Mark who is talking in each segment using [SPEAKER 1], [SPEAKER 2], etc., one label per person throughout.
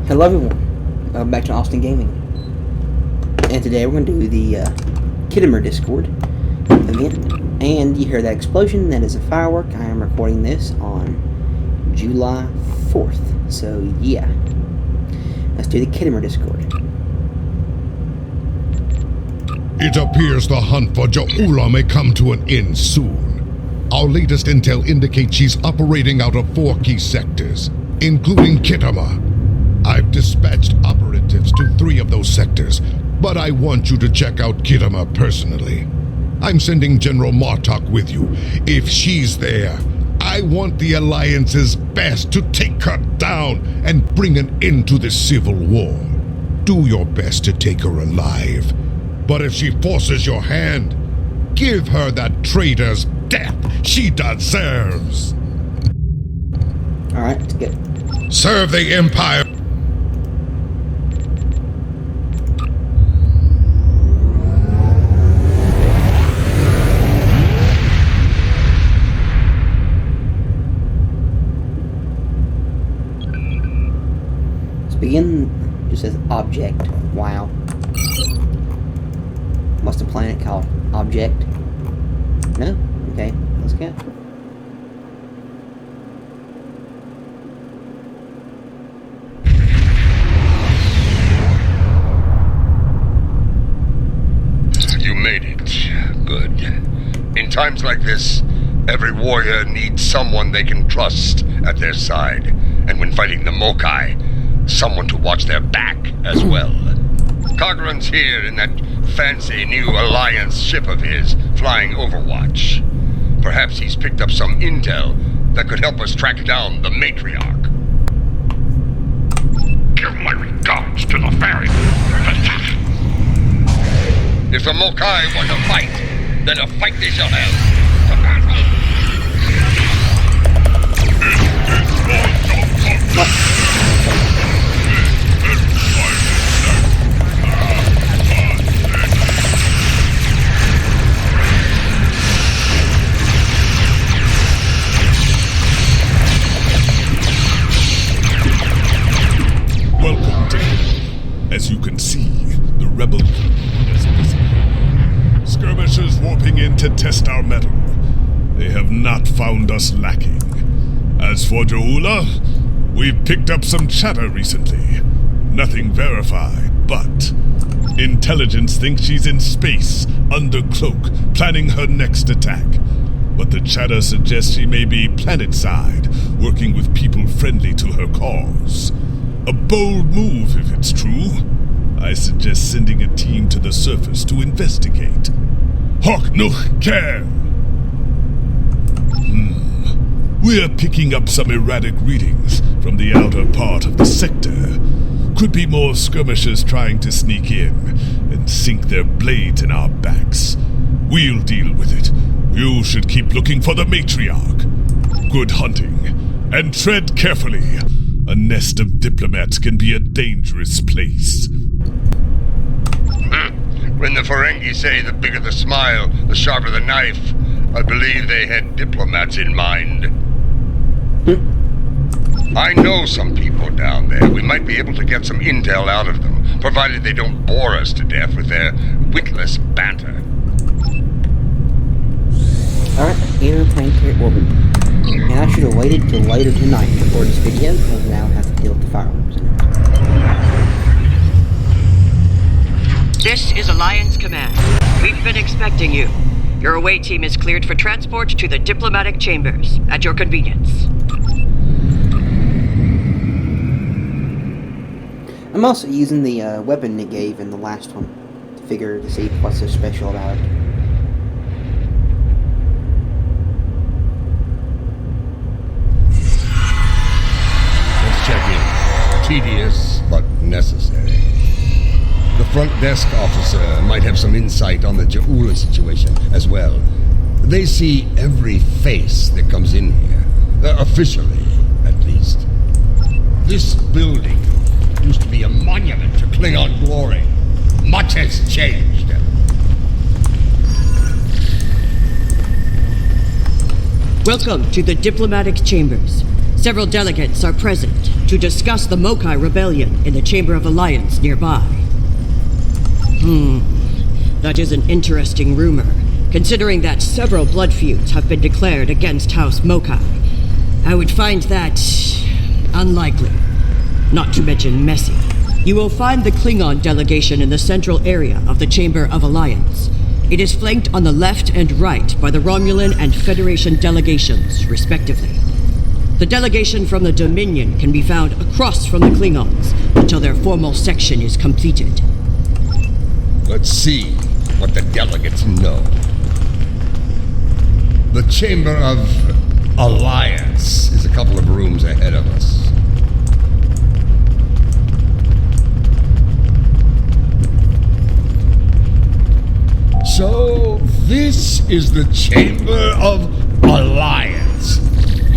[SPEAKER 1] Hello everyone, welcome back to Austin Gaming, and today we're going to do the Khitomer Discord event, and you hear that explosion, that is a firework. I am recording this on July 4th, so yeah, let's do the Khitomer Discord.
[SPEAKER 2] It appears the hunt for Ja'ula may come to an end soon. Our latest intel indicates she's operating out of 4 key sectors, including Khitomer. I've dispatched operatives to 3 of those sectors, but I want you to check out Khitomer personally. I'm sending General Martok with you. If she's there, I want the Alliance's best to take her down and bring an end to this civil war. Do your best to take her alive. But if she forces your hand, give her that traitor's death she deserves.
[SPEAKER 1] Alright, let's get
[SPEAKER 2] Serve the Empire.
[SPEAKER 1] begin. Just says object. Wow. What's the planet called? Object? No? Okay, let's go.
[SPEAKER 3] You made it. Good. In times like this, every warrior needs someone they can trust at their side. And when fighting the Mokai, someone to watch their back as well. Cogran's here in that fancy new Alliance ship of his, flying Overwatch. Perhaps he's picked up some intel that could help us track down the Matriarch.
[SPEAKER 4] Give my regards to the ferry.
[SPEAKER 3] If the Mokai want to fight, then a fight they shall have. To battle!
[SPEAKER 2] Welcome to Khitomer. As you can see, the rebel is visible. Skirmishers warping in to test our mettle. They have not found us lacking. As for Ja'ula, we've picked up some chatter recently. Nothing verified, but intelligence thinks she's in space, under cloak, planning her next attack. But the chatter suggests she may be planet-side, working with people friendly to her cause. A bold move, if it's true. I suggest sending a team to the surface to investigate. Hoc nuch care! We're picking up some erratic readings from the outer part of the sector. Could be more skirmishers trying to sneak in and sink their blades in our backs. We'll deal with it. You should keep looking for the Matriarch. Good hunting, and tread carefully. A nest of diplomats can be a dangerous place.
[SPEAKER 3] When the Ferengi say the bigger the smile, the sharper the knife, I believe they had diplomats in mind. I know some people down there. We might be able to get some intel out of them, provided they don't bore us to death with their witless banter.
[SPEAKER 1] Alright, interplanetary orbit. And I should have waited till later tonight to record this video, because now I have to deal with the fireworks.
[SPEAKER 5] This is Alliance Command. We've been expecting you. Your away team is cleared for transport to the diplomatic chambers, at your convenience.
[SPEAKER 1] I'm also using the weapon it gave in the last one to see what's so special about it.
[SPEAKER 3] Let's check in. Tedious, but necessary. The front desk officer might have some insight on the Ja'ula situation as well. They see every face that comes in here. Officially, at least. This building used to be a monument to Klingon glory. Much has changed.
[SPEAKER 5] Welcome to the diplomatic chambers. Several delegates are present to discuss the Mokai Rebellion in the Chamber of Alliance nearby. That is an interesting rumor, considering that several blood feuds have been declared against House Mokai. I would find that unlikely, not to mention messy. You will find the Klingon delegation in the central area of the Chamber of Alliance. It is flanked on the left and right by the Romulan and Federation delegations, respectively. The delegation from the Dominion can be found across from the Klingons until their formal section is completed.
[SPEAKER 3] Let's see what the delegates know. The Chamber of Alliance is a couple of rooms ahead of us. So, this is the Chamber of Alliance.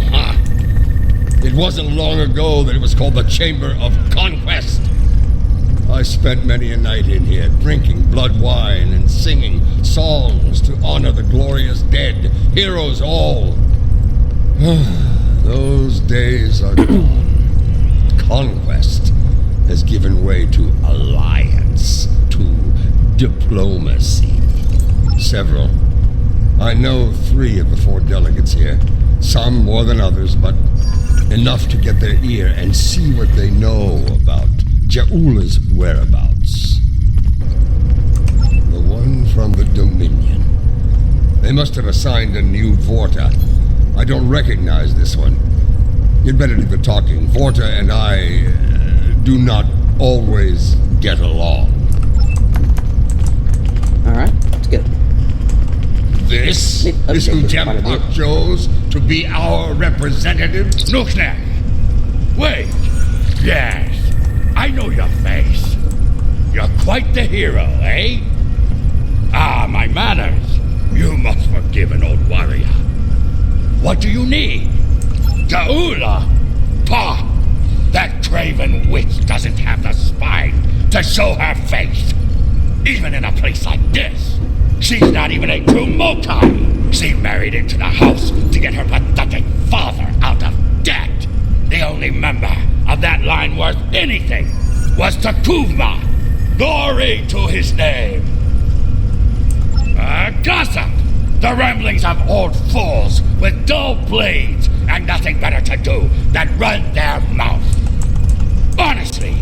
[SPEAKER 3] Huh. It wasn't long ago that it was called the Chamber of Conquest. I spent many a night in here, drinking blood wine and singing songs to honor the glorious dead, heroes all. Those days are gone. Conquest has given way to alliance, to diplomacy. Several. I know 3 of the 4 delegates here. Some more than others, but enough to get their ear and see what they know about Ja'ula's whereabouts. The one from the Dominion. They must have assigned a new Vorta. I don't recognize this one. You'd better do the talking. Vorta and I do not always get along.
[SPEAKER 1] Alright, let's go.
[SPEAKER 3] This is who Jempak chose to be our representative?
[SPEAKER 4] Nuxnak! Wait! Yes, I know your face. You're quite the hero, eh? Ah, my manners. You must forgive an old warrior. What do you need? Ja'ula? Pah! That craven witch doesn't have the spine to show her face. Even in a place like this. She's not even a true Mokai. She married into the house to get her pathetic father out of debt. The only member of that line worth anything was Takuvma. Glory to his name. Gossip! The ramblings of old fools with dull blades and nothing better to do than run their mouth. Honestly,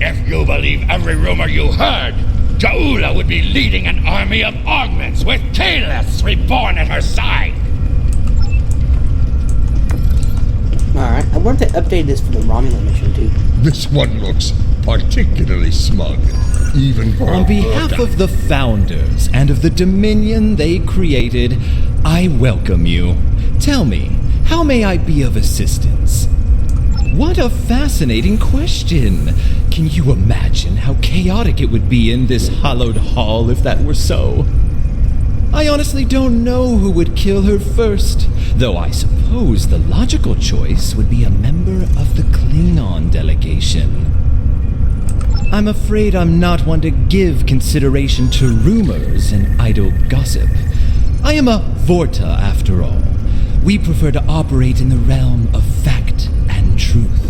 [SPEAKER 4] if you believe every rumor you heard, Ja'ula would be leading an army of augments with Kalis reborn at her side.
[SPEAKER 1] Alright, I wonder if they updated this for the Romulan mission too.
[SPEAKER 3] This one looks particularly smug, even for
[SPEAKER 6] On behalf of the Founders and of the Dominion they created, I welcome you. Tell me, how may I be of assistance? What a fascinating question! Can you imagine how chaotic it would be in this hallowed hall if that were so? I honestly don't know who would kill her first, though I suppose the logical choice would be a member of the Klingon delegation. I'm afraid I'm not one to give consideration to rumors and idle gossip. I am a Vorta, after all. We prefer to operate in the realm of fact and truth.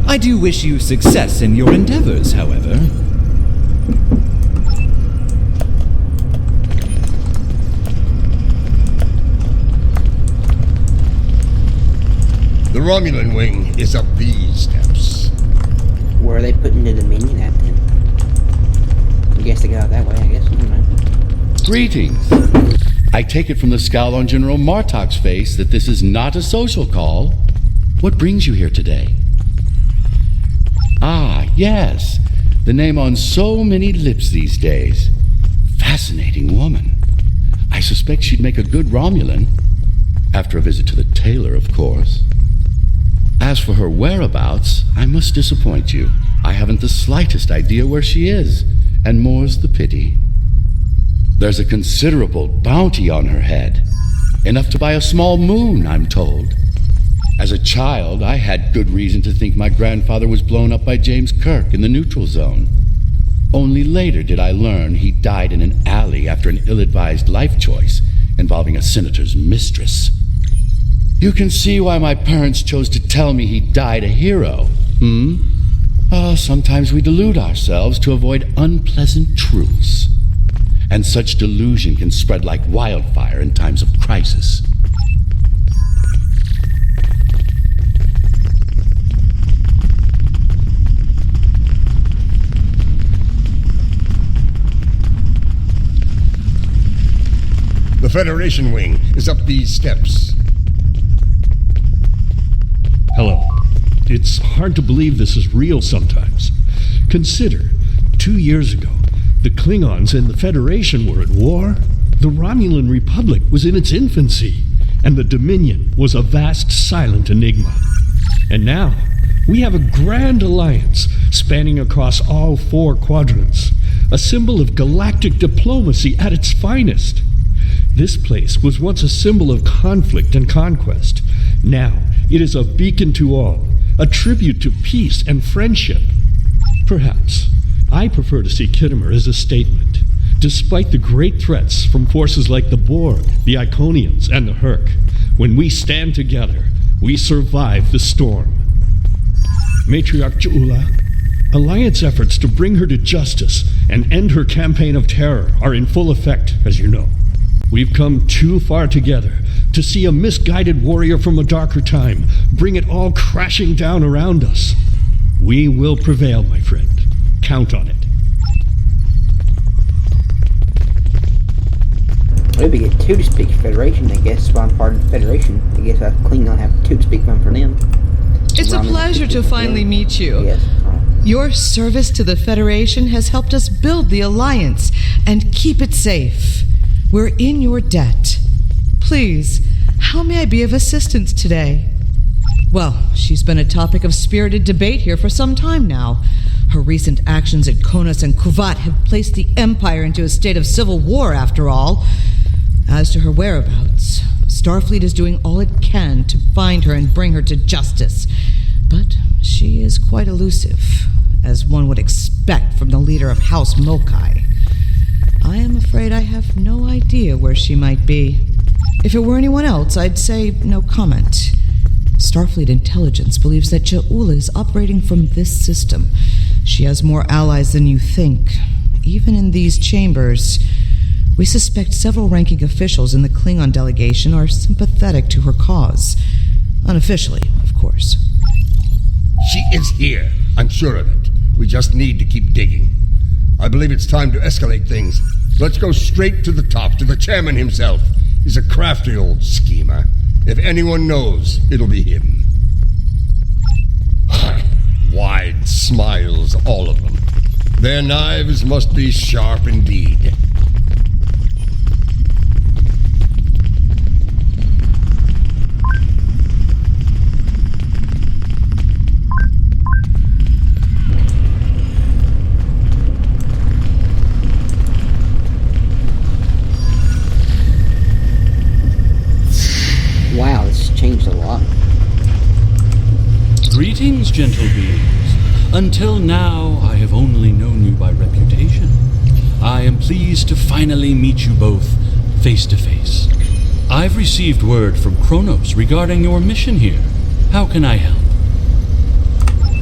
[SPEAKER 6] I do wish you success in your endeavors, however.
[SPEAKER 3] The Romulan wing is up these steps.
[SPEAKER 1] Where are they putting the Dominion at then? I guess they got out that way, I guess. I don't know.
[SPEAKER 7] Greetings. I take it from the scowl on General Martok's face that this is not a social call. What brings you here today? Ah, yes. The name on so many lips these days. Fascinating woman. I suspect she'd make a good Romulan. After a visit to the tailor, of course. As for her whereabouts, I must disappoint you. I haven't the slightest idea where she is, and more's the pity. There's a considerable bounty on her head. Enough to buy a small moon, I'm told. As a child, I had good reason to think my grandfather was blown up by James Kirk in the neutral zone. Only later did I learn he died in an alley after an ill-advised life choice involving a senator's mistress. You can see why my parents chose to tell me he died a hero, sometimes we delude ourselves to avoid unpleasant truths. And such delusion can spread like wildfire in times of crisis.
[SPEAKER 3] The Federation wing is up these steps.
[SPEAKER 8] Hello. It's hard to believe this is real sometimes. Consider, 2 years ago, the Klingons and the Federation were at war. The Romulan Republic was in its infancy, and the Dominion was a vast silent enigma. And now, we have a grand alliance spanning across all 4 quadrants, a symbol of galactic diplomacy at its finest. This place was once a symbol of conflict and conquest. Now, it is a beacon to all, a tribute to peace and friendship. Perhaps I prefer to see Khitomer as a statement. Despite the great threats from forces like the Borg, the Iconians, and the Herc, when we stand together, we survive the storm. Matriarch Ja'ula, Alliance efforts to bring her to justice and end her campaign of terror are in full effect, as you know. We've come too far together to see a misguided warrior from a darker time bring it all crashing down around us. We will prevail, my friend. Count on it.
[SPEAKER 1] Well, we get 2 to speak for Federation, I guess. While I'm part of the Federation, I guess I Klingon have 2 to speak one for them.
[SPEAKER 9] It's a pleasure to finally meet you.
[SPEAKER 1] Yes.
[SPEAKER 9] Your service to the Federation has helped us build the Alliance and keep it safe. We're in your debt. Please, how may I be of assistance today? Well, she's been a topic of spirited debate here for some time now. Her recent actions at Konos and Kuvat have placed the Empire into a state of civil war, after all. As to her whereabouts, Starfleet is doing all it can to find her and bring her to justice. But she is quite elusive, as one would expect from the leader of House Mokai. I am afraid I have no idea where she might be. If it were anyone else, I'd say no comment. Starfleet intelligence believes that Ja'ula is operating from this system. She has more allies than you think. Even in these chambers, we suspect several ranking officials in the Klingon delegation are sympathetic to her cause. Unofficially, of course.
[SPEAKER 3] She is here. I'm sure of it. We just need to keep digging. I believe it's time to escalate things. Let's go straight to the top, to the chairman himself. He's a crafty old schemer. If anyone knows, it'll be him. Wide smiles, all of them. Their knives must be sharp indeed.
[SPEAKER 1] Wow, it's changed a lot.
[SPEAKER 10] Greetings, gentle beings. Until now, I have only known you by reputation. I am pleased to finally meet you both face to face. I've received word from Kronos regarding your mission here. How can I help?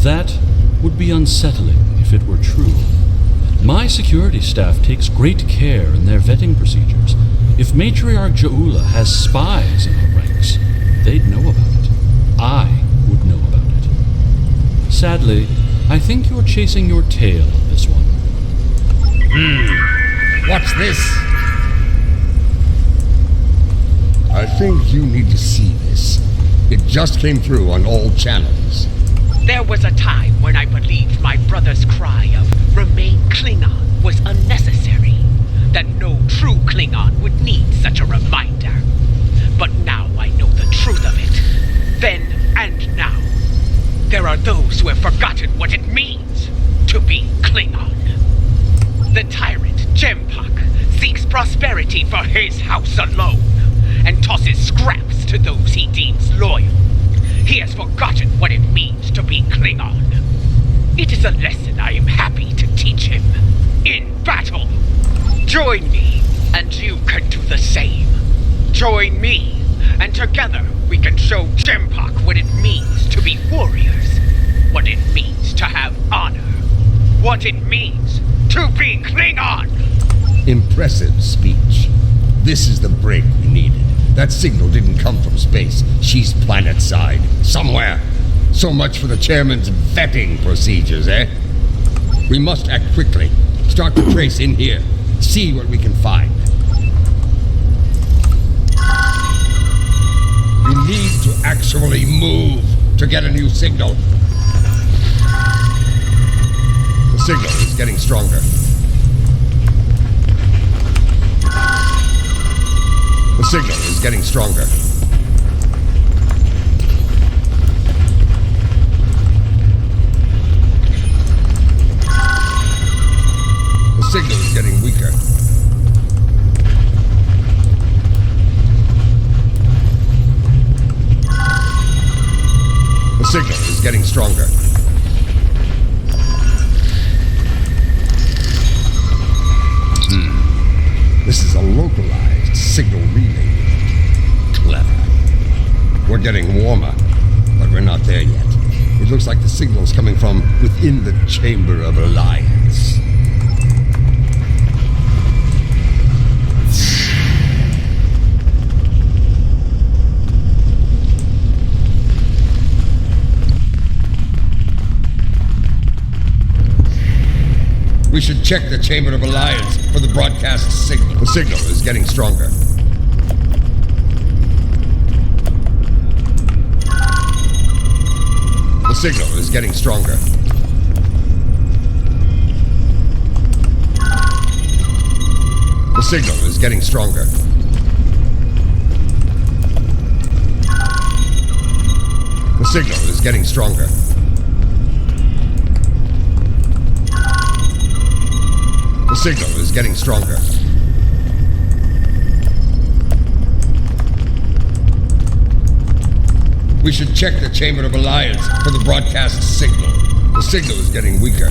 [SPEAKER 10] That would be unsettling if it were true. My security staff takes great care in their vetting procedures. If Matriarch Ja'ula has spies in her ranks, they'd know about it. I would know about it. Sadly, I think you're chasing your tail on this one.
[SPEAKER 3] What's this? I think you need to see this. It just came through on all channels.
[SPEAKER 11] There was a time when I believed my brother's cry of "Remain Klingon" was unnecessary. That no true Klingon would need such a reminder. But now I know the truth of it. Then and now. There are those who have forgotten what it means to be Klingon. The tyrant, Jempak, seeks prosperity for his house alone, and tosses scraps to those he deems loyal. He has forgotten what it means to be Klingon. It is a lesson I am happy to teach him. In battle, join me, and you can do the same. Join me, And together, we can show Jimpak what it means to be warriors. What it means to have honor. What it means to be Klingon.
[SPEAKER 3] Impressive speech. This is the break we needed. That signal didn't come from space. She's planet-side. Somewhere. So much for the chairman's vetting procedures, eh? We must act quickly. Start the trace in here. See what we can find. You need to actually move to get a new signal. The signal is getting stronger. The signal is getting stronger. The signal is getting weaker. The signal is getting stronger. This is a localized signal relay. Clever. We're getting warmer, but we're not there yet. It looks like the signal's coming from within the Chamber of Alliance. We should check the Chamber of Alliance for the broadcast signal. The signal is getting stronger. The signal is getting stronger. The signal is getting stronger. The signal is getting stronger. The signal is getting stronger. We should check the Chamber of Alliance for the broadcast signal. The signal is getting weaker.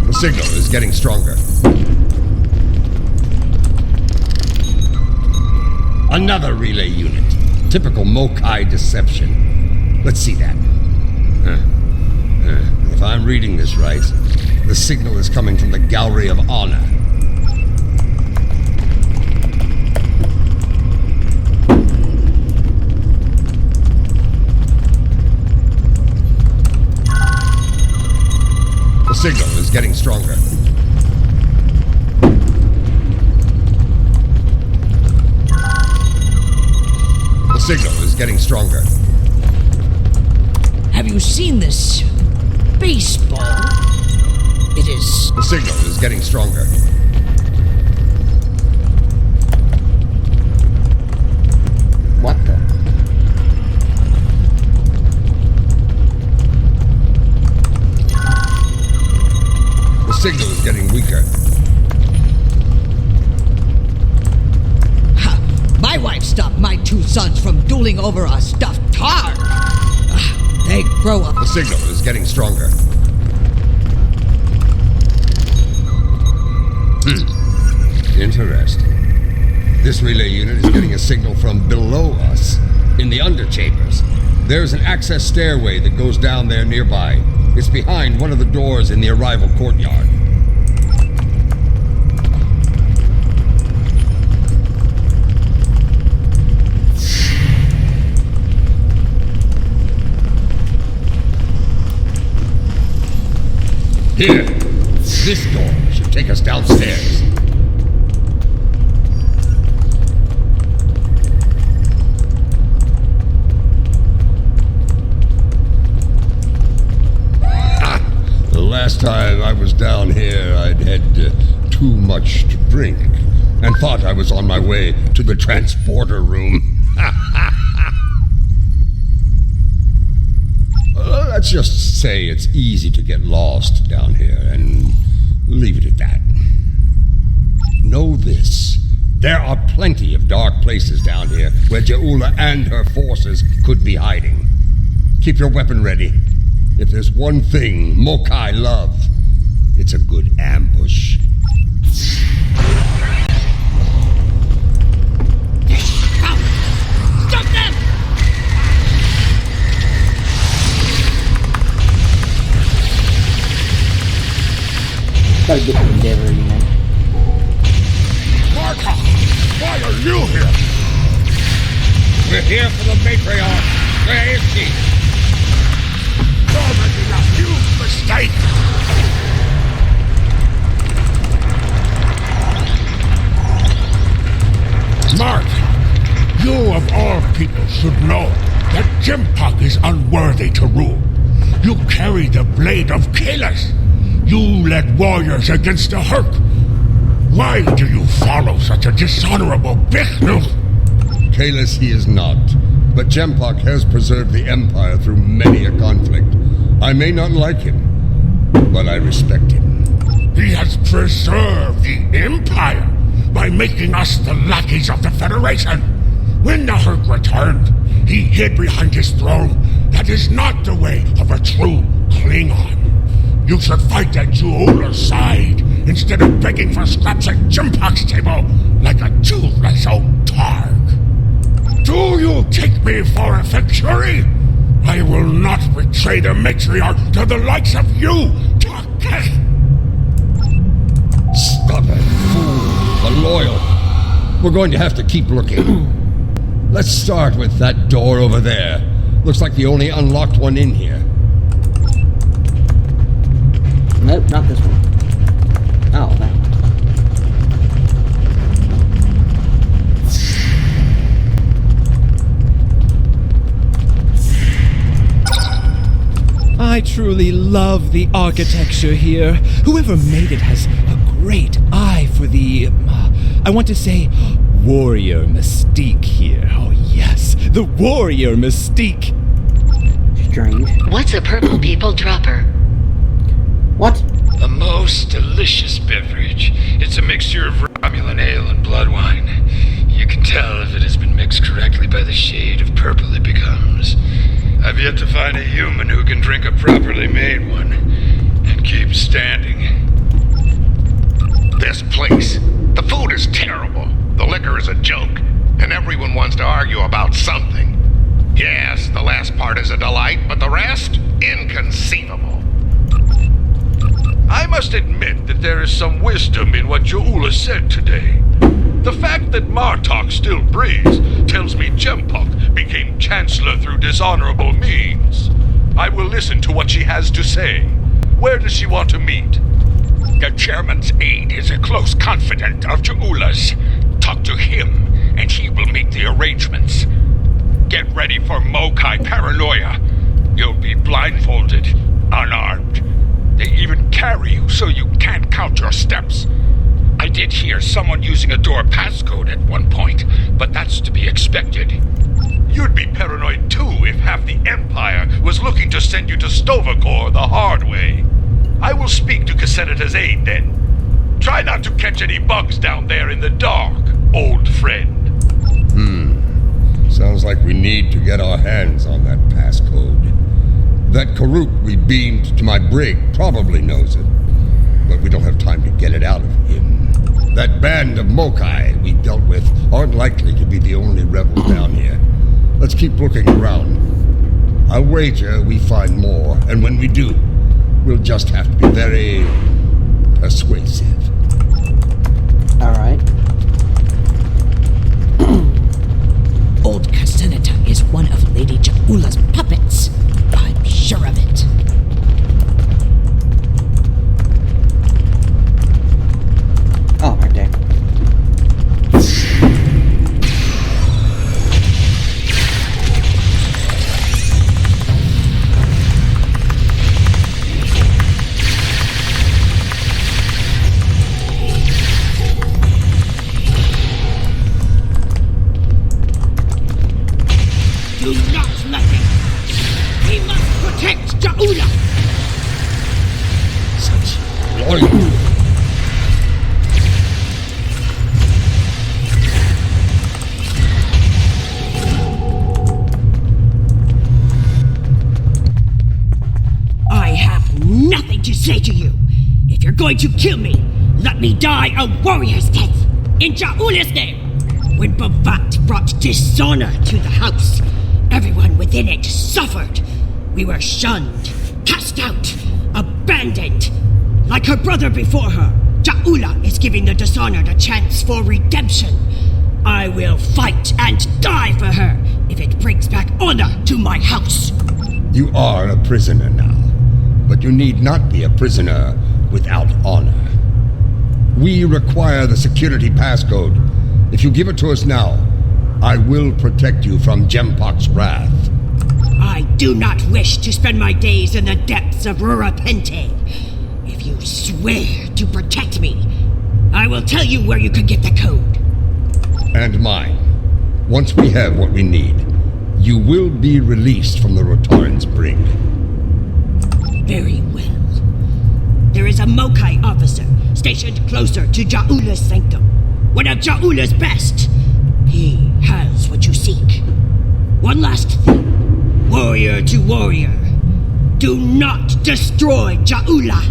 [SPEAKER 3] The signal is getting stronger. Another relay unit. Typical Mokai deception. Let's see that. If I'm reading this right, the signal is coming from the Gallery of Honor. The signal is getting stronger. The signal is getting stronger.
[SPEAKER 5] Have you seen this baseball? It is...
[SPEAKER 3] The signal is getting stronger.
[SPEAKER 1] What the?
[SPEAKER 3] The signal is getting weaker.
[SPEAKER 5] Ha! My wife stopped my two sons from dueling over a stuffed tar. They grow up.
[SPEAKER 3] The signal is getting stronger. Interesting. This relay unit is getting a signal from below us, in the underchambers. There's an access stairway that goes down there nearby. It's behind one of the doors in the arrival courtyard. Here, this door should take us downstairs. The last time I was down here, I'd had too much to drink and thought I was on my way to the transporter room. Let's just say it's easy to get lost down here and leave it at that. Know this. There are plenty of dark places down here where Jaula and her forces could be hiding. Keep your weapon ready. If there's one thing Mokai love, it's a good ambush.
[SPEAKER 1] Got a good endeavor, you know.
[SPEAKER 4] Marta, why are you here? We're here for the matriarch. Where is she? You're making a huge mistake. Marta, you of all people should know that Jimpak is unworthy to rule. You carry the blade of Kalis. You led warriors against the Herc. Why do you follow such a dishonorable Bichnul?
[SPEAKER 3] Kalis he is not, but Jempak has preserved the Empire through many a conflict. I may not like him, but I respect him.
[SPEAKER 4] He has preserved the Empire by making us the lackeys of the Federation. When the Herc returned, he hid behind his throne. That is not the way of a true Klingon. You should fight at Juula's side instead of begging for scraps at Jimpak's table like a toothless old targ. Do you take me for a fictory? I will not betray the matriarch to the likes of you, Takesh!
[SPEAKER 7] Stubborn fool, but loyal. We're going to have to keep looking. Let's start with that door over there. Looks like the only unlocked one in here.
[SPEAKER 1] Nope, not this one. Oh, that one.
[SPEAKER 6] I truly love the architecture here. Whoever made it has a great eye for the, I want to say, warrior mystique here. Oh yes, the warrior mystique.
[SPEAKER 1] Strange.
[SPEAKER 12] What's a purple people dropper?
[SPEAKER 1] What?
[SPEAKER 13] A most delicious beverage. It's a mixture of Romulan ale and blood wine. You can tell if it has been mixed correctly by the shade of purple it becomes. I've yet to find a human who can drink a properly made one and keep standing.
[SPEAKER 14] This place, the food is terrible. The liquor is a joke, and everyone wants to argue about something. Yes, the last part is a delight, but the rest, inconceivable.
[SPEAKER 4] I must admit that there is some wisdom in what Juula said today. The fact that Martok still breathes tells me Jempak became Chancellor through dishonorable means. I will listen to what she has to say. Where does she want to meet? The chairman's aide is a close confidant of Juula's. Talk to him, and he will make the arrangements. Get ready for Mokai paranoia. You'll be blindfolded, unarmed. They even carry you so you can't count your steps. I did hear someone using a door passcode at one point, but that's to be expected. You'd be paranoid too if half the Empire was looking to send you to Stovacor the hard way. I will speak to Cassenita's aide then. Try not to catch any bugs down there in the dark, old friend.
[SPEAKER 3] Sounds like we need to get our hands on that passcode. That Karuk we beamed to my brig probably knows it, but we don't have time to get it out of him. That band of Mokai we dealt with aren't likely to be the only rebels down here. Let's keep looking around. I'll wager we find more, and when we do, we'll just have to be very persuasive.
[SPEAKER 1] Alright.
[SPEAKER 5] Old Cassenita is one of Lady Jaula's puppets. I'm sure of it.
[SPEAKER 1] Oh, right there.
[SPEAKER 11] Do not let him! He must protect Jaula!
[SPEAKER 7] Such loyalty.
[SPEAKER 5] I have nothing to say to you. If you're going to kill me, let me die a warrior's death. In Jaula's name. When Bavat brought dishonor to the house, everyone within it suffered. We were shunned, cast out, abandoned. like her brother before her, Ja'ula is giving the dishonored a chance for redemption. I will fight and die for her if it brings back honor to my house.
[SPEAKER 3] You are a prisoner now, but you need not be a prisoner without honor. We require the security passcode. If you give it to us now, I will protect you from Jempok's wrath.
[SPEAKER 5] I do not wish to spend my days in the depths of Rurapente. If you swear to protect me, I will tell you where you can get the code.
[SPEAKER 3] And mine. Once we have what we need, you will be released from the Rotaran's brig.
[SPEAKER 5] Very well. There is a Mokai officer stationed closer to Ja'ula's sanctum. One of Ja'ula's best. He has what you seek. One last thing. Warrior to warrior. Do not destroy Ja'ula.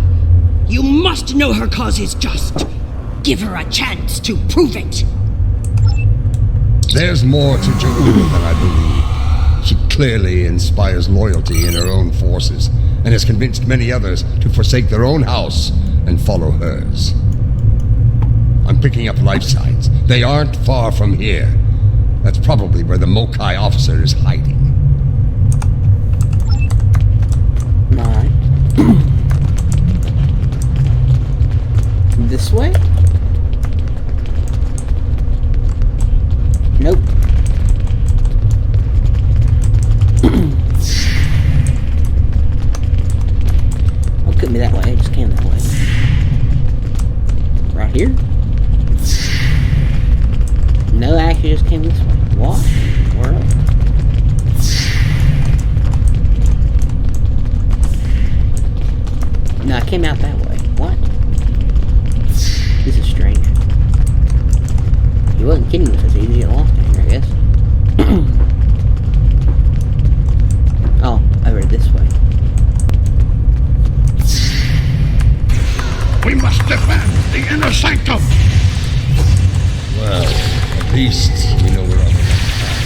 [SPEAKER 5] You must know her cause is just. Give her a chance to prove it.
[SPEAKER 3] There's more to Ja'ula than I believe. She clearly inspires loyalty in her own forces, and has convinced many others to forsake their own house and follow hers. I'm picking up life signs. They aren't far from here. That's probably where the Mokai officer is hiding.
[SPEAKER 1] Alright. This way? Nope. Oh, couldn't be that way. I just came that way. Right here? No, I actually just came this way. What? Where? No, I came out that way. What? This is strange. He wasn't kidding with us. He didn't get lost in here, I guess. Oh, over this way.
[SPEAKER 4] We must defend the inner sanctum!
[SPEAKER 3] Well, at least we know we're on the right path.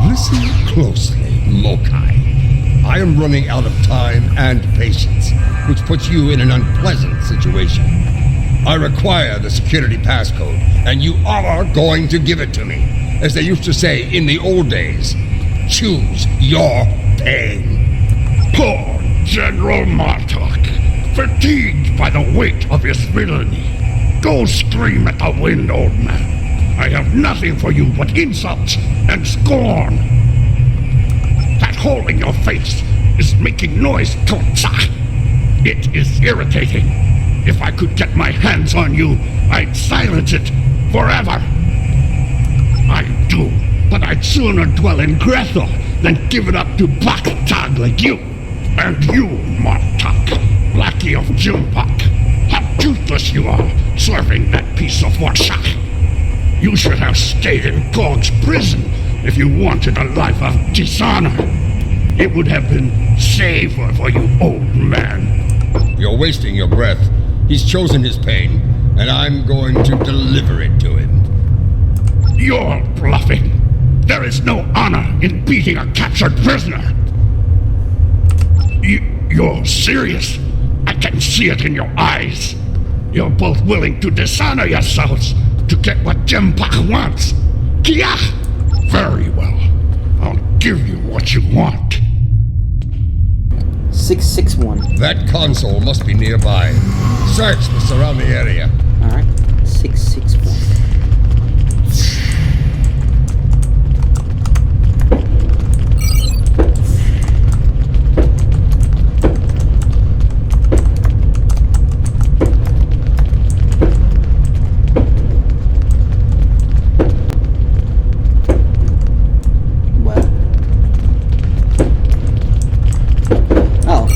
[SPEAKER 3] Listen closely, Mokai. I am running out of time and patience, which puts you in an unpleasant situation. I require the security passcode, and you are going to give it to me. As they used to say in the old days, choose your pain.
[SPEAKER 4] Poor General Martok, fatigued by the weight of his villainy. Go scream at the wind, old man. I have nothing for you but insults and scorn. That hole in your face is making noise, Totsa. It is irritating. If I could get my hands on you, I'd silence it forever. I do, but I'd sooner dwell in Grethel than give it up to Baktag like you. And you, Martok, lackey of Jumpak, how toothless you are, serving that piece of Warshak. You should have stayed in Gog's prison if you wanted a life of dishonor. It would have been safer for you, old man.
[SPEAKER 3] You're wasting your breath. He's chosen his pain, and I'm going to deliver it to him.
[SPEAKER 4] You're bluffing. There is no honor in beating a captured prisoner. You're serious. I can see it in your eyes. You're both willing to dishonor yourselves to get what Jempak wants. Kia! Very well. I'll give you what you want.
[SPEAKER 1] 661.
[SPEAKER 3] That console must be nearby. Search the surrounding area.
[SPEAKER 1] Alright. 661.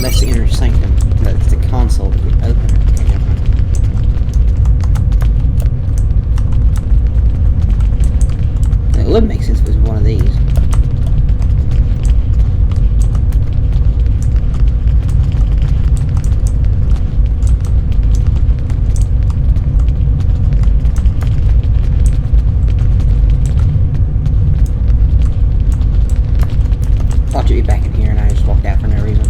[SPEAKER 1] That's the inner sanctum. That's the console to open it. Okay, never mind. Well, it would make sense if it was one of these. Thought you'd be back in here and I just walked out for no reason.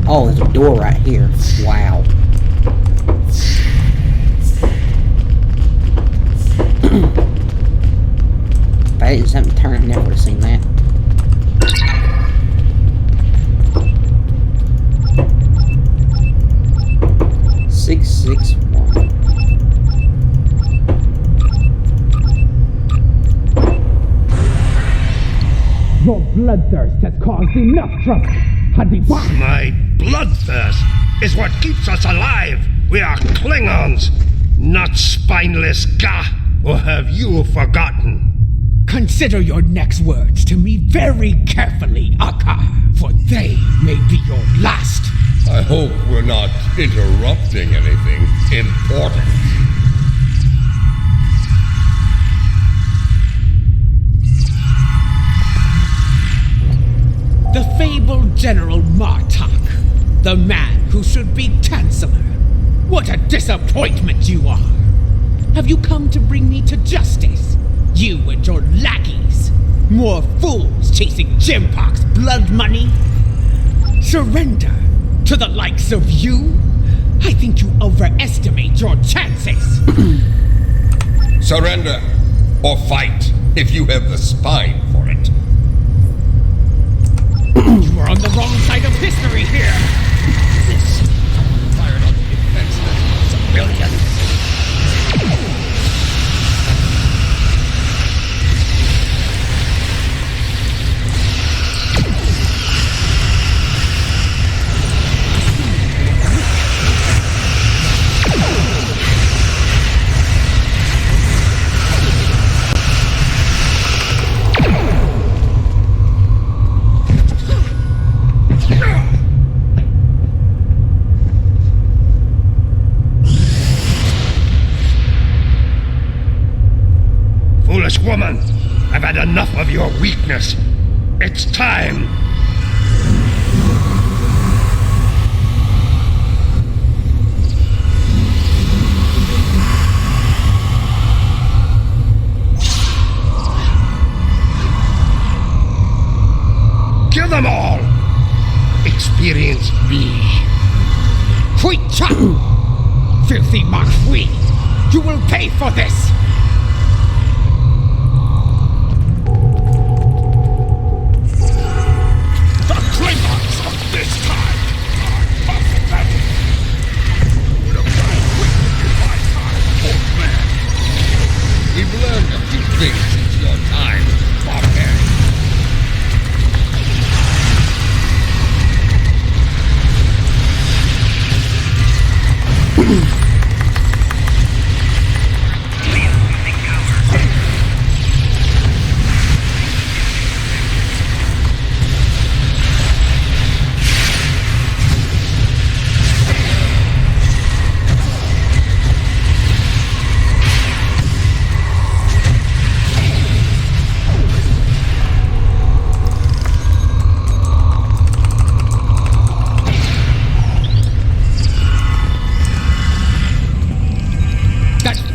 [SPEAKER 1] Oh, there's a door right here. Wow. If I didn't something turn, I never would have seen that. Six, 1.
[SPEAKER 15] Your bloodthirst has caused enough trouble.
[SPEAKER 16] My bloodthirst is what keeps us alive. We are Klingons, not spineless Gah. Or have you forgotten?
[SPEAKER 15] Consider your next words to me very carefully, Akka, for they may be your last.
[SPEAKER 3] I hope we're not interrupting anything important.
[SPEAKER 15] The fabled General Martok, the man who should be Chancellor. What a disappointment you are! Have you come to bring me to justice? You and your lackeys. More fools chasing Jimpock's blood money? Surrender to the likes of you? I think you overestimate your chances.
[SPEAKER 3] Surrender or fight if you have the spine for it.
[SPEAKER 15] You are on the wrong side of history here.
[SPEAKER 3] This fired on defenseless civilians.
[SPEAKER 16] Foolish woman, I've had enough of your weakness. It's time. Kill them all! Experience me.
[SPEAKER 15] Hui Cha! Filthy Marquis! You will pay for this!
[SPEAKER 2] The Klingons of this time are pathetic. You would have died quickly in my time, old man.
[SPEAKER 3] We've learned a few things since your time, barbarian.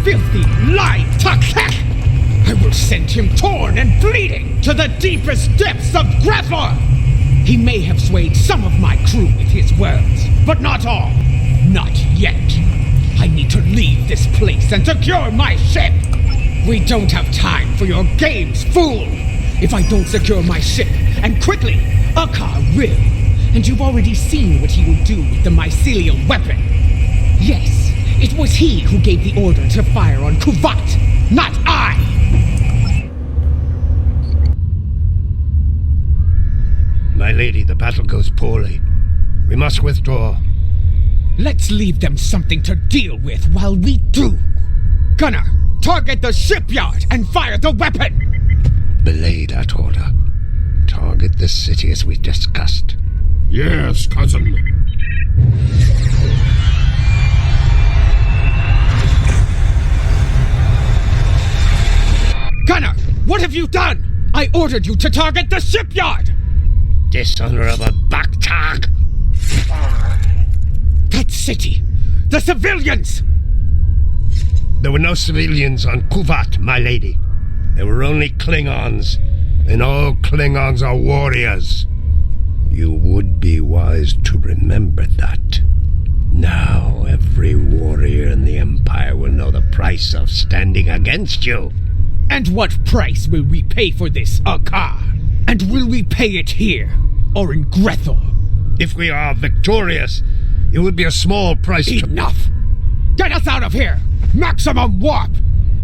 [SPEAKER 15] Filthy, lying Tuck-Hack! I will send him torn and bleeding to the deepest depths of Grathor! He may have swayed some of my crew with his words, but not all. Not yet. I need to leave this place and secure my ship! We don't have time for your games, fool! If I don't secure my ship, and quickly, Akar will. And you've already seen what he will do with the mycelial weapon. Yes. It was he who gave the order to fire on Kuvat, not I!
[SPEAKER 16] My lady, the battle goes poorly. We must withdraw.
[SPEAKER 15] Let's leave them something to deal with while we do. Gunner, target the shipyard and fire the weapon!
[SPEAKER 16] Belay that order. Target the city as we discussed. Yes, cousin.
[SPEAKER 15] Gunner, what have you done? I ordered you to target the shipyard!
[SPEAKER 16] Dishonorable backtag!
[SPEAKER 15] That city! The civilians!
[SPEAKER 16] There were no civilians on Kuvat, my lady. There were only Klingons, and all Klingons are warriors. You would be wise to remember that. Now every warrior in the Empire will know the price of standing against you.
[SPEAKER 15] And what price will we pay for this, Akar? And will we pay it here, or in Grethor?
[SPEAKER 16] If we are victorious, it would be a small price.
[SPEAKER 15] Enough! Get us out of here! Maximum warp!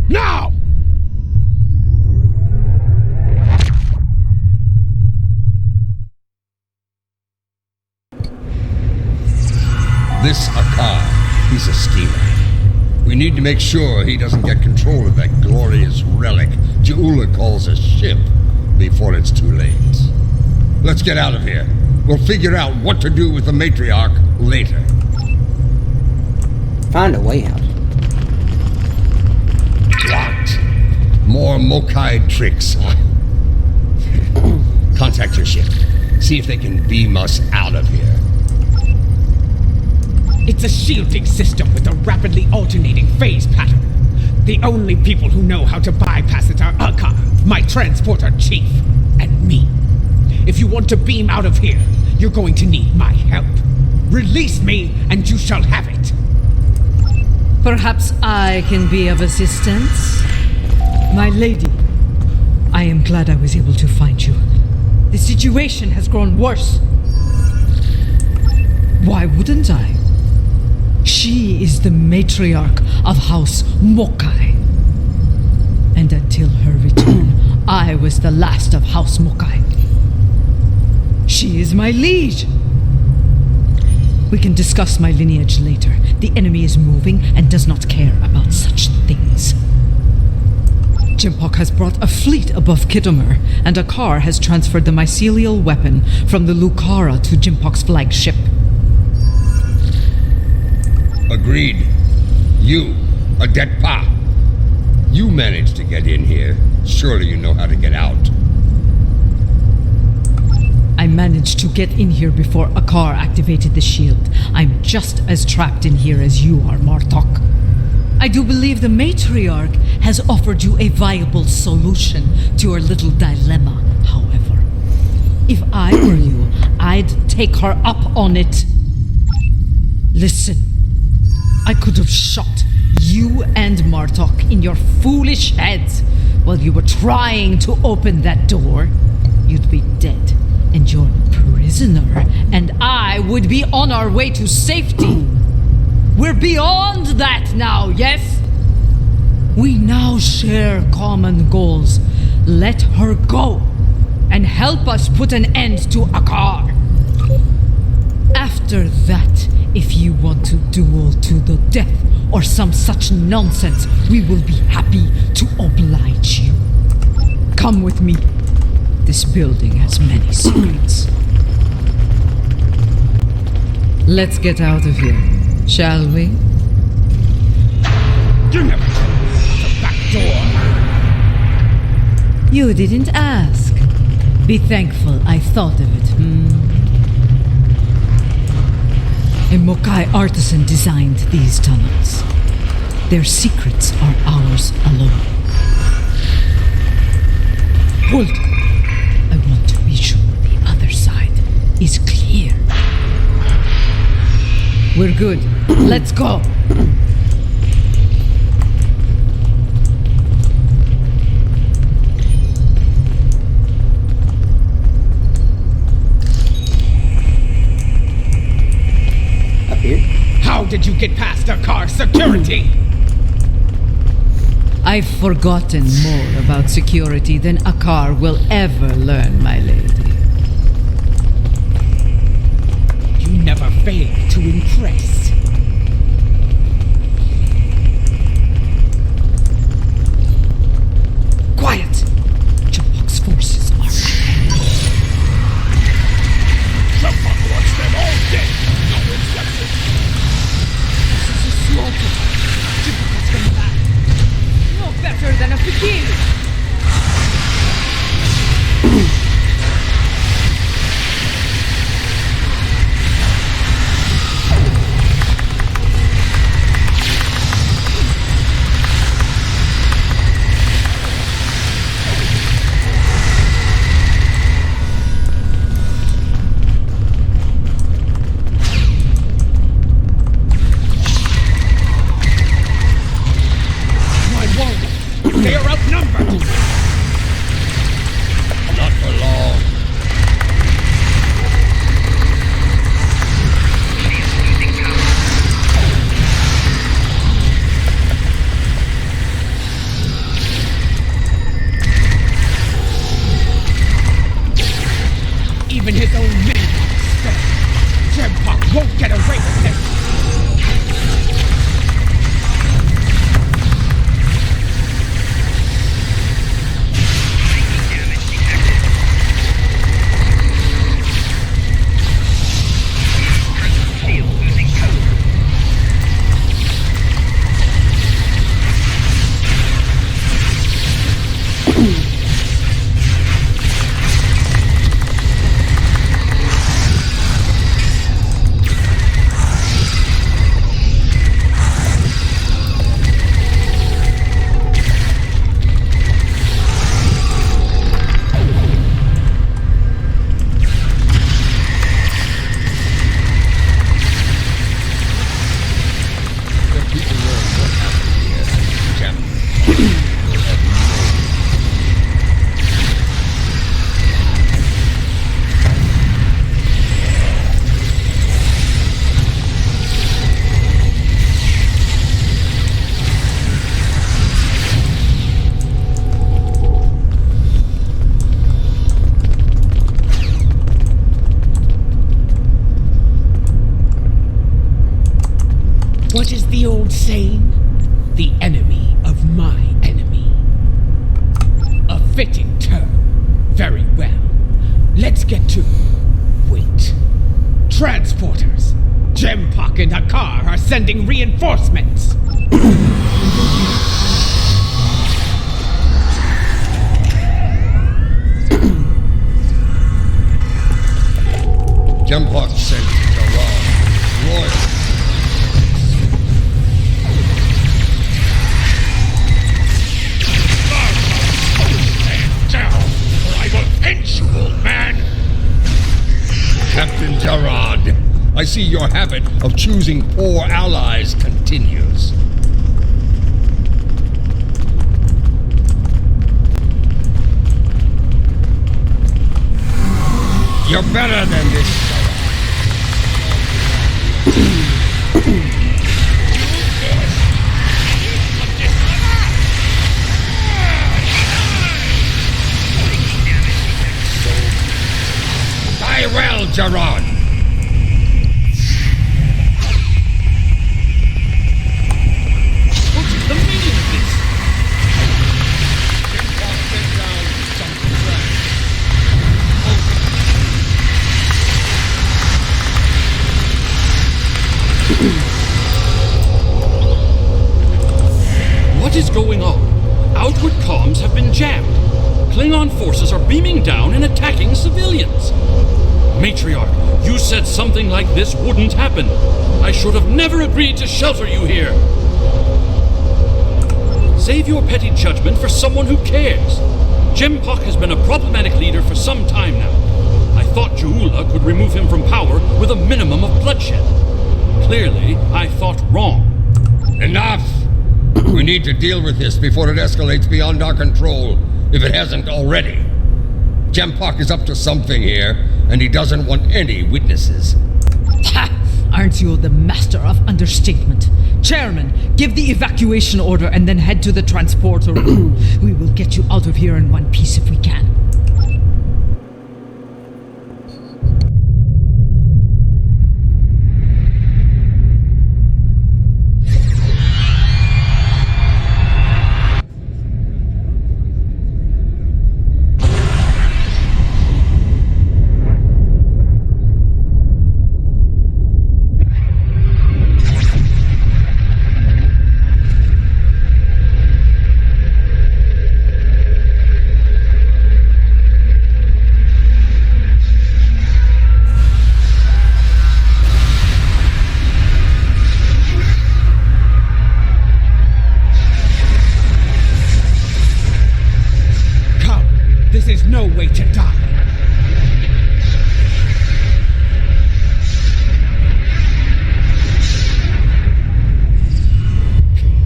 [SPEAKER 15] Now!
[SPEAKER 3] This Akar, he's a schemer. We need to make sure he doesn't get control of that glorious relic Jeula calls a ship before it's too late. Let's get out of here. We'll figure out what to do with the matriarch later.
[SPEAKER 1] Find a way out.
[SPEAKER 3] What? More Mokai tricks. Contact your ship. See if they can beam us out of here.
[SPEAKER 15] It's a shielding system with a rapidly alternating phase pattern. The only people who know how to bypass it are Akar, my transporter chief, and me. If you want to beam out of here, you're going to need my help. Release me, and you shall have it.
[SPEAKER 17] Perhaps I can be of assistance? My lady, I am glad I was able to find you. The situation has grown worse. Why wouldn't I? She is the matriarch of House Mokai. And until her return, I was the last of House Mokai. She is my liege. We can discuss my lineage later. The enemy is moving and does not care about such things. Jimpok has brought a fleet above Khitomer, and Akar has transferred the mycelial weapon from the Lucara to Jimpok's flagship.
[SPEAKER 3] Agreed. You, a Detpa. You managed to get in here. Surely you know how to get out.
[SPEAKER 17] I managed to get in here before Akar activated the shield. I'm just as trapped in here as you are, Martok. I do believe the matriarch has offered you a viable solution to your little dilemma, however. If I were you, I'd take her up on it. Listen, I could have shot you and Martok in your foolish heads while you were trying to open that door. You'd be dead, and your prisoner and I would be on our way to safety. We're beyond that now, yes? We now share common goals. Let her go, and help us put an end to Akar. After that, if you want to duel to the death or some such nonsense, we will be happy to oblige you. Come with me. This building has many secrets. Let's get out of here, shall we?
[SPEAKER 15] You never told me about the back door.
[SPEAKER 17] You didn't ask. Be thankful I thought of it, A Mokai artisan designed these tunnels. Their secrets are ours alone. Hold! I want to be sure the other side is clear. We're good. Let's go!
[SPEAKER 1] Up here?
[SPEAKER 15] How did you get past Akar's security?
[SPEAKER 17] I've forgotten more about security than Akar will ever learn, my lady.
[SPEAKER 15] You never fail to impress.
[SPEAKER 17] Quiet! Jimpok's forces are ahead.
[SPEAKER 16] The fuck was
[SPEAKER 15] They are outnumbered!
[SPEAKER 4] Not for long.
[SPEAKER 15] Even his own men are spared. Jempak won't get away with this! What is the old saying? The enemy of my enemy. A fitting term. Very well. Let's get to... Wait. Transporters. Jempak and Hakar are sending reinforcements.
[SPEAKER 3] Jempak sent Jarrah. Royal.
[SPEAKER 4] Man!
[SPEAKER 3] Captain Jarrah, I see your habit of choosing poor allies continues. You're better than this, Die well, Jarrah!
[SPEAKER 4] What's the meaning of this? What is going on? Outward comms have been jammed. Klingon forces are beaming down and attacking civilians. Matriarch, you said something like this wouldn't happen. I should have never agreed to shelter you here. Save your petty judgment for someone who cares. Jempak has been a problematic leader for some time now. I thought Juula could remove him from power with a minimum of bloodshed. Clearly, I thought wrong.
[SPEAKER 3] Enough! We need to deal with this before it escalates beyond our control, if it hasn't already. Jempak is up to something here, and he doesn't want any witnesses.
[SPEAKER 17] Ha! Aren't you the master of understatement? Chairman, give the evacuation order and then head to the transporter room. We will get you out of here in one piece if we can.
[SPEAKER 15] way to die.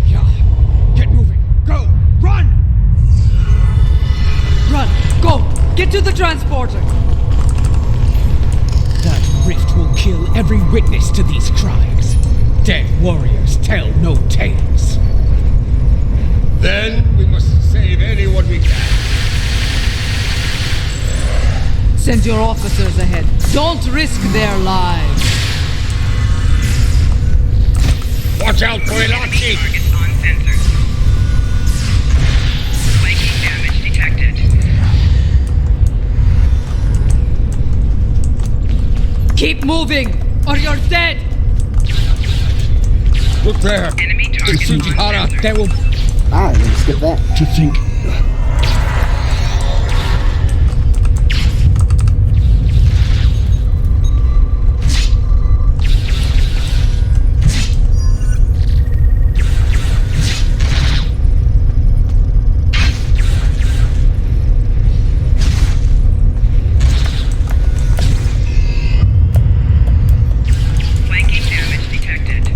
[SPEAKER 15] Yeah. Get moving. Go. Run!
[SPEAKER 17] Run! Go! Get to the transporter!
[SPEAKER 15] That rift will kill every witness to these crimes. Dead warriors tell no tales.
[SPEAKER 13] Then we must save anyone we can.
[SPEAKER 17] Send your officers ahead. Don't risk their lives.
[SPEAKER 13] Watch out for Ilachi!
[SPEAKER 18] Targets on sensors. Flanking damage detected.
[SPEAKER 17] Keep moving, or you're dead!
[SPEAKER 13] Look there!
[SPEAKER 18] Enemy targets on
[SPEAKER 13] Tsujihara,
[SPEAKER 18] sensors.
[SPEAKER 13] they will...
[SPEAKER 1] Ah, let me skip that.
[SPEAKER 8] To think
[SPEAKER 18] Flanking damage detected.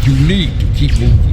[SPEAKER 13] You need to keep moving.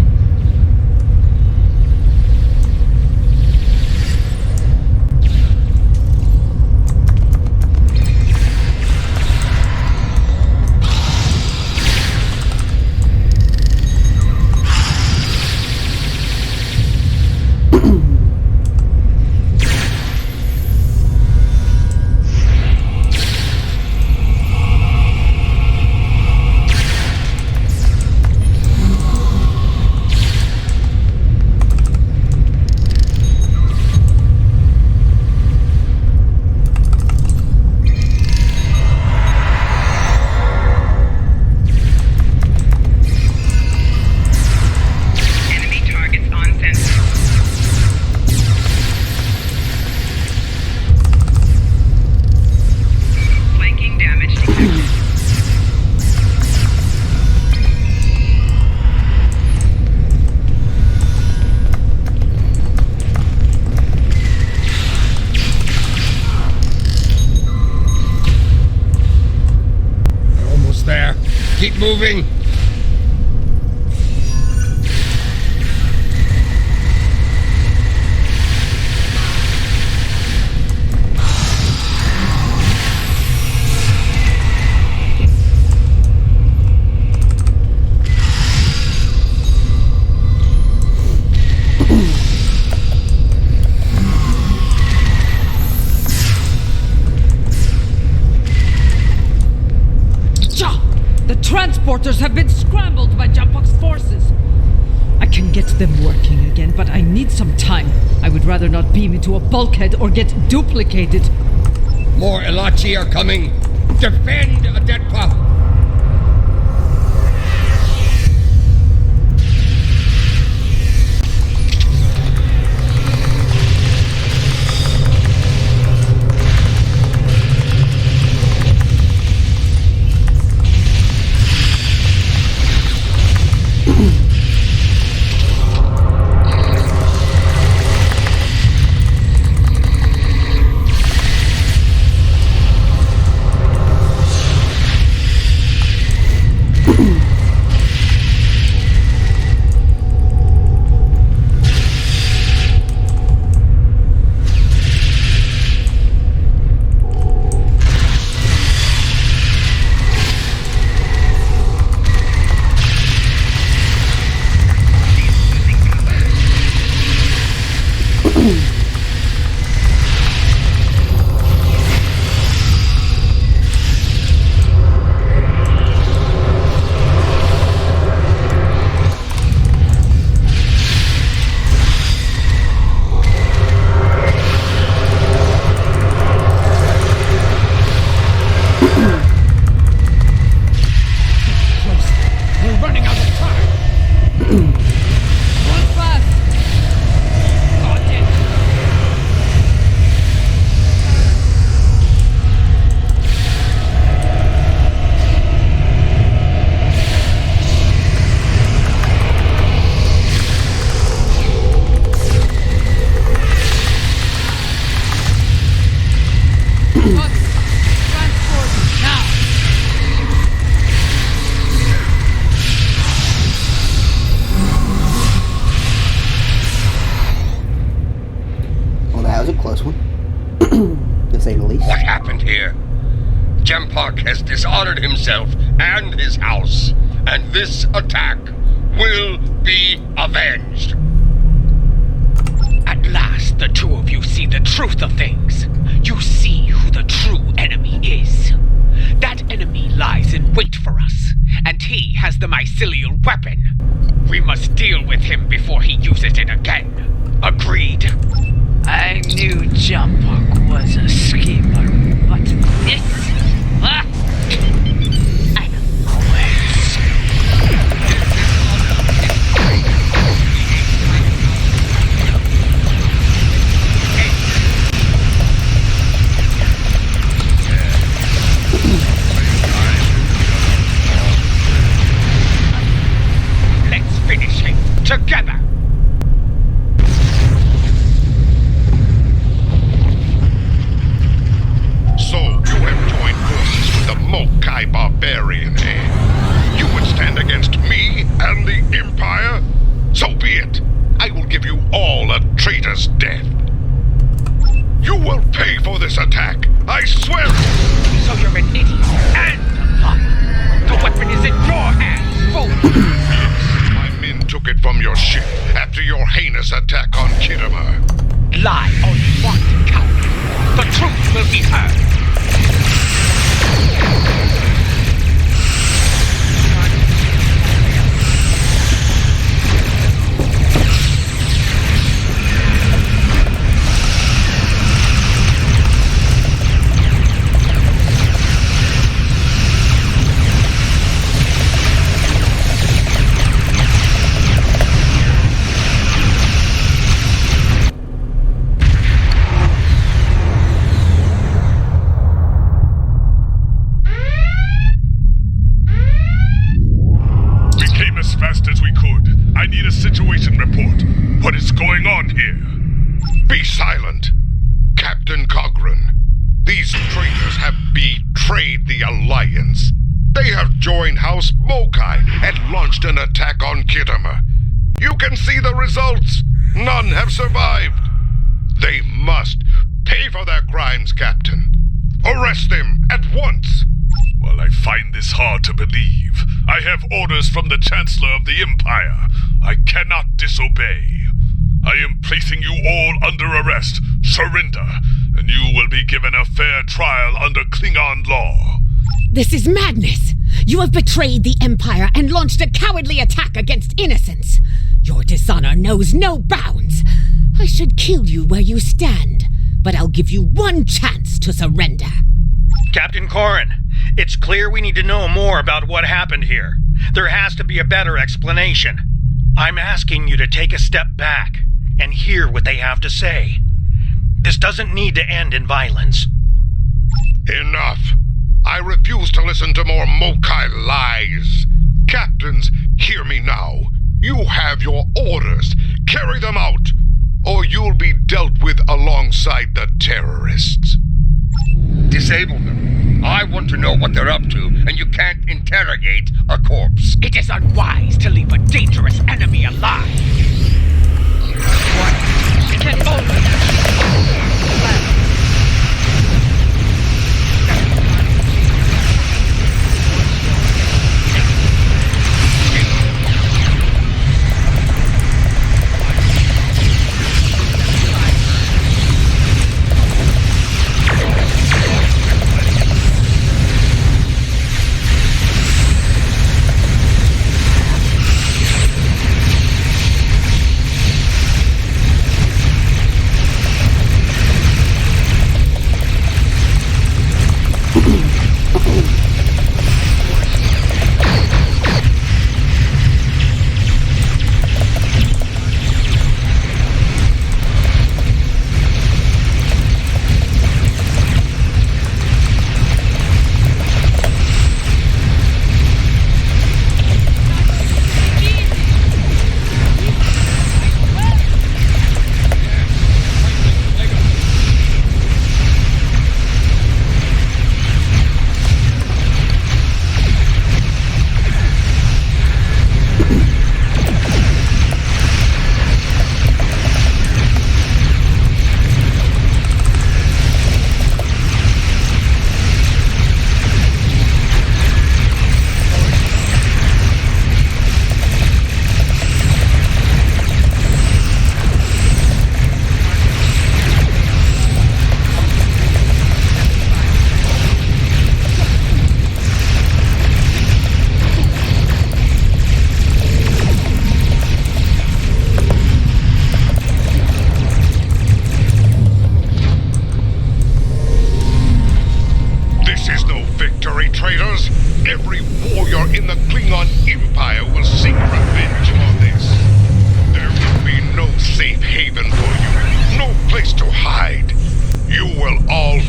[SPEAKER 13] Keep moving.
[SPEAKER 17] The transporters have been scrambled by Jampok's forces. I can get them working again, but I need some time. I would rather not beam into a bulkhead or get duplicated.
[SPEAKER 13] More Elachi are coming. Defend Adetpa.
[SPEAKER 3] Gempak has dishonored himself and his house, and this attack will be avenged.
[SPEAKER 11] At last, the two of you see the truth of things. You see who the true enemy is. That enemy lies in wait for us, and he has the mycelial weapon. We must deal with him before he uses it again. Agreed?
[SPEAKER 17] I knew Jumpuck was a schemer, but this... Ah! I
[SPEAKER 11] Let's finish him together!
[SPEAKER 14] So, you have joined forces with the Mokai barbarian, eh? You would stand against me and the Empire? So be it. I will give you all a traitor's death. You will pay for this attack, I swear it!
[SPEAKER 11] So you're an idiot and a liar. The weapon is in your hands, fool!
[SPEAKER 14] Yes, my men took it from your ship after your heinous attack on Khitomer.
[SPEAKER 11] Lie all you want, coward. The truth will be heard.
[SPEAKER 2] I need a situation report. What is going on here?
[SPEAKER 14] Be silent, Captain Cogran. These traitors have betrayed the Alliance. They have joined House Mokai and launched an attack on Khitomer. You can see the results. None have survived. They must pay for their crimes, Captain. Arrest them at once.
[SPEAKER 2] Well, I find this hard to believe. I have orders from the Chancellor of the Empire. I cannot disobey. I am placing you all under arrest. Surrender, and you will be given a fair trial under Klingon law.
[SPEAKER 11] This is madness! You have betrayed the Empire and launched a cowardly attack against innocents. Your dishonor knows no bounds. I should kill you where you stand, but I'll give you one chance to surrender.
[SPEAKER 19] Captain Corrin, it's clear we need to know more about what happened here. There has to be a better explanation. I'm asking you to take a step back and hear what they have to say. This doesn't need to end in violence.
[SPEAKER 14] Enough. I refuse to listen to more Mokai lies. Captains, hear me now. You have your orders. Carry them out, or you'll be dealt with alongside the terrorists.
[SPEAKER 3] Disable them. I want to know what they're up to, and you can't interrogate a corpse.
[SPEAKER 11] It is unwise to leave a dangerous enemy alive. What can only...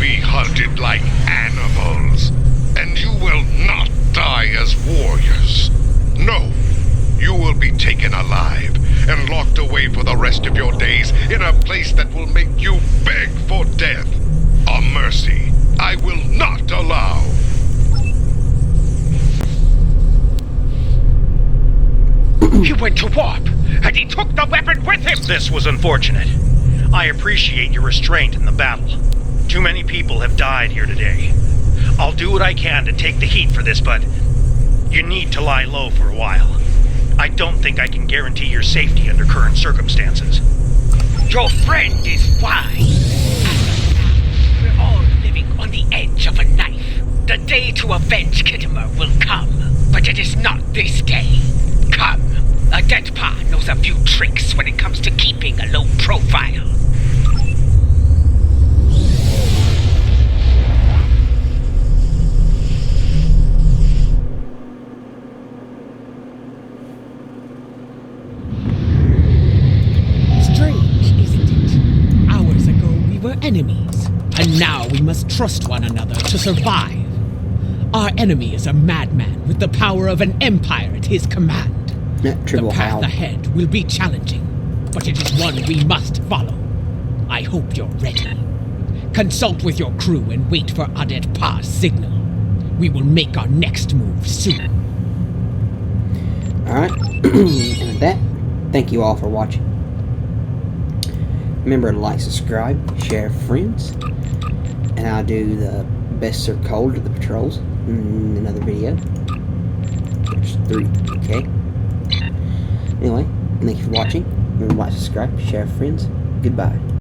[SPEAKER 14] be hunted like animals, and you will not die as warriors. No, you will be taken alive and locked away for the rest of your days in a place that will make you beg for death. A mercy I will not allow.
[SPEAKER 19] He went to warp, and he took the weapon with him! This was unfortunate. I appreciate your restraint in the battle. Too many people have died here today. I'll do what I can to take the heat for this, but you need to lie low for a while. I don't think I can guarantee your safety under current circumstances. Your friend is wise. We're all living on the edge of a knife. The day to avenge Khitomer will come, but it is not this day. Come, a dead pa knows a few tricks when it comes to keeping a low profile.
[SPEAKER 15] Enemies, and now we must trust one another to survive. Our enemy is a madman with the power of an empire at his command. The path ahead will be challenging, but it is one we must follow. I hope you're ready. Consult with your crew and wait for Adet Pa's signal. We will make our next move soon.
[SPEAKER 1] Alright, and with that, thank you all for watching. Remember to like, subscribe, share with friends, and I'll do the best or cold of the patrols in another video. There's 3, okay? Anyway, thank you for watching. Remember to like, subscribe, share with friends. Goodbye.